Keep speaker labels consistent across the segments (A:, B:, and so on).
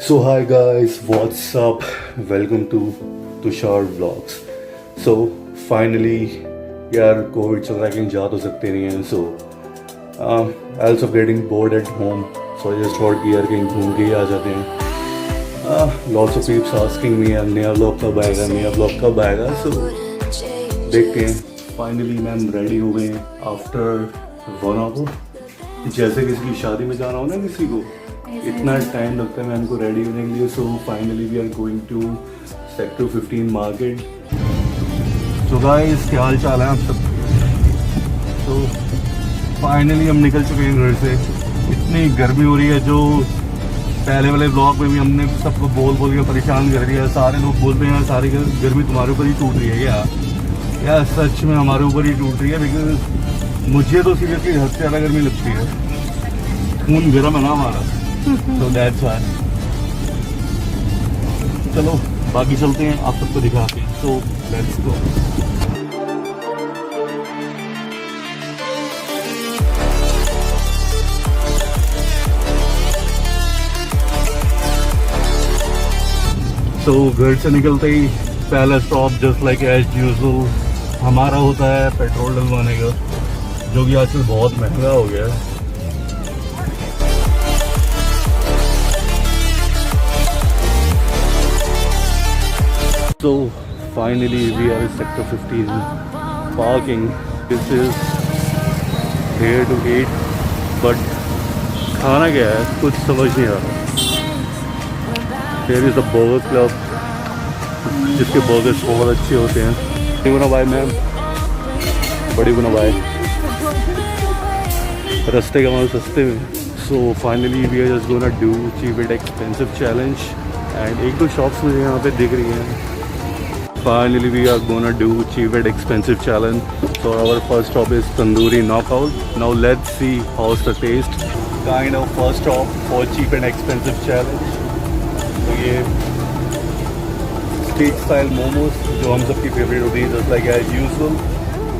A: So hi guys, what's up? Welcome to Tushar Vlogs. So finally यार Covid चल रहा है कहीं जा तो सकते नहीं हैं. So also getting bored at home. So I just thought कि यार कहीं घूम के ही आ जाते हैं. Lots of people asking me यार नया vlog कब आएगा, नया vlog कब आएगा. So देखते हैं. Finally मैम रेडी हो गए हैं after 1 hour. जैसे किसी की शादी में जाना हो ना किसी को इतना टाइम लगता है मैम को रेडी होने के लिए. So finally we are going to sector 15 market. तो गाइस क्या हाल चाल है आप सब. तो फाइनली हम निकल चुके हैं घर से. इतनी गर्मी हो रही है जो पहले वाले ब्लॉग में भी हमने सबको बोल बोल के परेशान कर दिया. सारे लोग बोल रहे हैं सारी गर्मी तुम्हारे ऊपर ही टूट रही है क्या. यार सच में हमारे ऊपर ही टूट रही है. बिकॉज मुझे तो सीरियसली हद से ज़्यादा गर्मी लगती है. खून गर्म है ना हमारा. So that's why. चलो बाकी चलते हैं आप सबको दिखाते हैं. So let's go. So घर से निकलते ही पहला stop just like as usual हमारा होता है पेट्रोल डलवाने का, जो कि आजकल बहुत महंगा हो गया है. So finally we are in sector 15 parking. This is here to eat, but खाना क्या है कुछ समझ नहीं आ रहा. Here is the burger club जिसके बर्गर्स बहुत अच्छे होते हैं. बड़ी गुना बाय मैम, बड़ी गुना बाय. रास्ते का माल सस्ते में. So finally we are just gonna do cheap and expensive challenge. And एक दो शॉप्स मुझे यहाँ पे दिख रही हैं. Finally we are gonna do cheap and expensive challenge. So our first stop is Tandoori Knockout. Now let's see how's the taste. Kind of first stop for cheap and expensive challenge. तो ये street style momos जो हम सबकी favorite होती है just like as usual.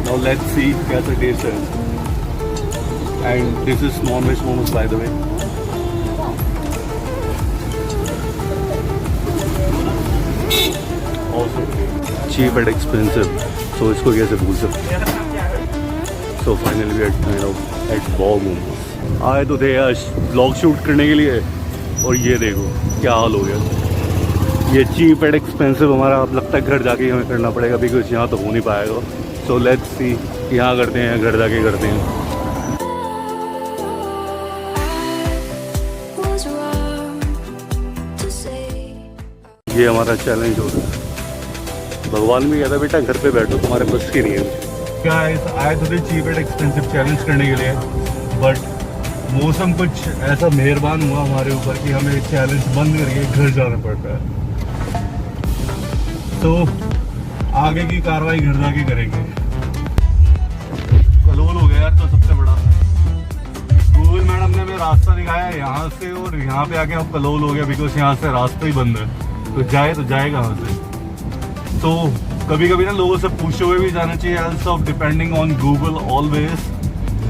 A: Now let's see कैसा taste है. And this is non-veg momos by the way. Also cheap and expensive, so इसको कैसे भूल सकते हैं. So finally we are kind of at Wow Momos. आए तो थे यार ब्लॉग शूट करने के लिए और ये देखो क्या हाल हो गया. ये चीप एंड एक्सपेंसिव हमारा अब लगता है घर जाके हमें करना पड़ेगा बिकॉज यहाँ तो हो नहीं पाएगा. सो लेट्स सी यहाँ करते हैं घर जाके करते हैं. ये हमारा चैलेंज हो रहा है. भगवान भी कहता है बेटा घर पे बैठो तुम्हारे बस की नहीं है. क्या आए तो चीप एंड एक्सपेंसिव चैलेंज करने के लिए, बट मौसम कुछ ऐसा मेहरबान हुआ हमारे ऊपर कि हमें चैलेंज बंद करके घर जाना पड़ता है. तो आगे की कार्रवाई घर जाके करेंगे. कलोल हो गया यार तो सबसे बड़ा. गूगल मैडम ने हमें रास्ता दिखाया है यहाँ से और यहाँ पे आके अब कलोल हो गया बिकॉज यहाँ से रास्ता ही बंद है. तो जाए तो जाए कहाँ से. तो कभी कभी ना लोगों से पूछते हुए भी जाना चाहिए. Else of depending on Google always,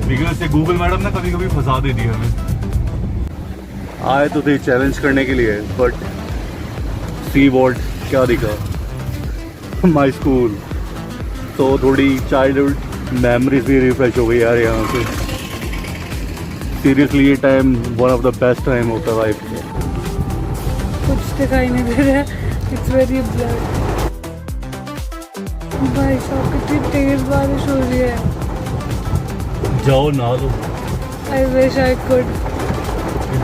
A: because ये गूगल मैडम ने कभी कभी फंसा देती है हमें. आए तो थे चैलेंज करने के लिए, बट सी वॉट क्या दिखा माई स्कूल. तो थोड़ी चाइल्डहुड मेमोरीज भी रिफ्रेश हो गई यार यहाँ से. सीरियसली ये time one of the best time होता है लाइफ में.
B: कुछ दिखाई नहीं दे रहा है. It's very black. भाई साहब कितनी तेज बारिश हो रही है.
A: जाओ नहा लो.
B: I wish I could.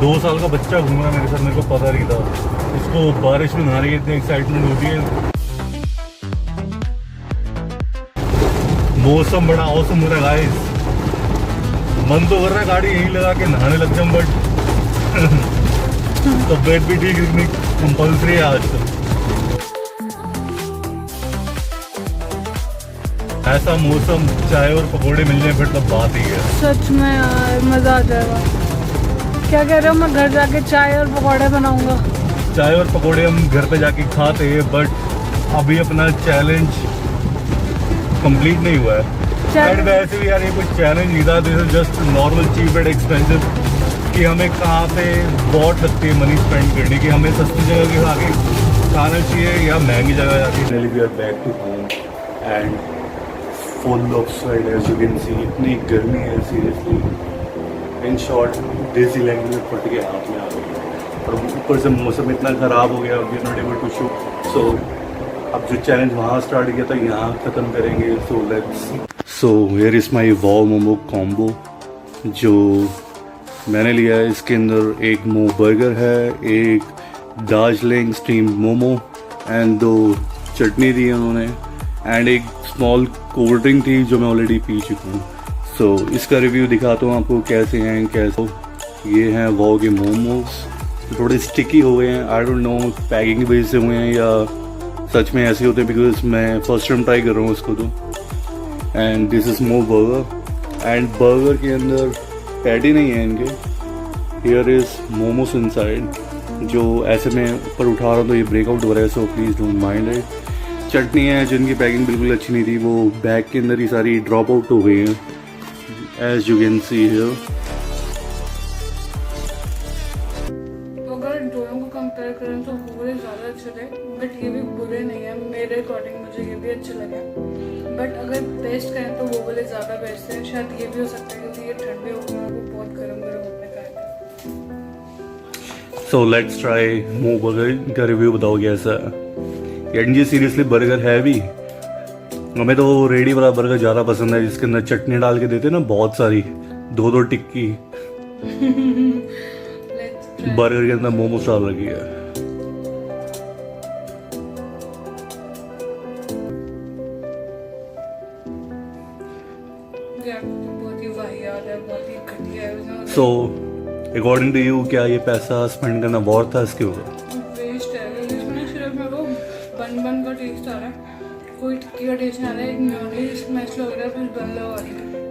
A: 2 साल का बच्चा घूम रहा है मेरे साथ, मेरे को पता नहीं था. इसको बारिश में नहाने की इतनी एक्साइटमेंट होती है. मौसम बड़ा औसम हो रहा है गाइस. मन तो कर रहा है गाड़ी यहीं लगा के नहाने लग जाऊं, बट तबियत भी ठीक रखनी कंपल्सरी है आजकल. ऐसा मौसम चाय और पकोड़े मिलने फिर तब बात ही है.
B: सच में यार मज़ा आ जाएगा. क्या कह रहे हो, मैं घर जाके चाय और पकोड़े बनाऊंगा.
A: चाय और पकोड़े हम घर पे जाके खाते हैं, बट अभी अपना चैलेंज कंप्लीट नहीं हुआ है. एंड वैसे भी यार ये कोई चैलेंज नहीं था. This is just normal cheap and expensive कि हमें कहाँ पे बहुत लगती है मनी स्पेंड करने की, हमें सस्ती जगह के आगे खाना चाहिए या महंगी जगह जाके। We are back to home and full of sweat as you can see. इतनी गर्मी है seriously, in short desi language में फट के हाथ में आ गई है। और ऊपर से मौसम इतना ख़राब हो गया, we are not able to shoot. So अब जो चैलेंज वहाँ स्टार्ट किया था यहाँ ख़त्म करेंगे। So let's hear is my wow momo combo जो मैंने लिया है। इसके अंदर एक मोमो बर्गर है, एक दार्जिलिंग स्टीम मोमो एंड 2 चटनी दी है उन्होंने, एंड एक स्मॉल कोल्ड ड्रिंक थी जो मैं ऑलरेडी पी चुका हूँ। सो इसका रिव्यू दिखाता हूँ आपको कैसे हैं। कैसे ये हैं वाव के मोमोज, थोड़े स्टिकी हो गए हैं। आई डोंट नो पैकिंग की वजह से हुए हैं या सच में ऐसे होते हैं, बिकॉज मैं फर्स्ट टाइम ट्राई कर रहा हूँ उसको। तो and this is momo burger, and burger के अंदर पैटी नहीं है इनके, हियर इज़ मोमोस इनसाइड, जो ऐसे मैं ऊपर उठा रहा हूँ तो ये ब्रेकआउट हो रहा है। So please don't mind it. चटनी है जिनकी पैकिंग बिल्कुल अच्छी नहीं थी, वो बैग के अंदर ही सारी ड्रॉप आउट हो गई हैं as you can see here.
B: तो अगर दोनों को कंपेयर करें तो वो वाले ज़्यादा अच्छे थे, बट ये भी बुरे नहीं है मेरे अकॉर्डिंग, मुझे ये भी अच्छे लगे। बट अगर टेस्ट करें तो वो वाले ज़्यादा बेस्ट है। शायद ये भी हो सकता है क्योंकि ये ठंडे हो गए और वो बहुत गर्म गर्म होने का है।
A: So let's try momo burger का रिव्यू बताओ कैसा है। एंड ये सीरियसली बर्गर है भी, हमें तो रेडी वाला बर्गर ज़्यादा पसंद है जिसके अंदर चटनी डाल के देते ना बहुत सारी, 2-2 टिक्की। बर्गर के अंदर मोमोस डाल रखी है।
B: बहुत ही वाहियात है, बहुत ही घटिया है।
A: सो अकॉर्डिंग टू यू क्या ये पैसा स्पेंड करना वर्थ था इसके ऊपर?
B: वेस्ट है क्योंकि इसमें सिर्फ मेरे को बन का टेस्ट आ रहा है, कोई टिक्की का टेस्ट नहीं आ रहा है। एक मेयोनीज मैच लग रहा है, फिर बन लगा रही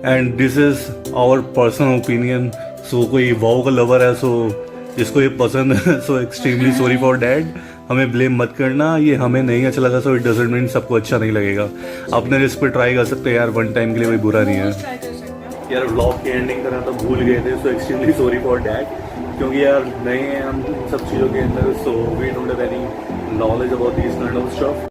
B: है।
A: And this is our personal opinion. So कोई वाव का लवर है, सो जिसको ये पसंद है, सो एक्सट्रीमली सॉरी फॉर डैट। हमें ब्लेम मत करना, ये हमें नहीं अच्छा लगा, सो इट डजंट मीन सबको अच्छा नहीं लगेगा। अपने रिस्क पे ट्राई कर सकते हैं यार, वन टाइम के लिए कोई बुरा नहीं है।
B: ट्राई कर सकते हैं
A: यार व्लॉग की एंडिंग करना तो भूल गए थे, so extremely sorry for that, क्योंकि यार नए हैं हम सब चीज़ों के अंदर, so we don't have any knowledge about this kind of stuff.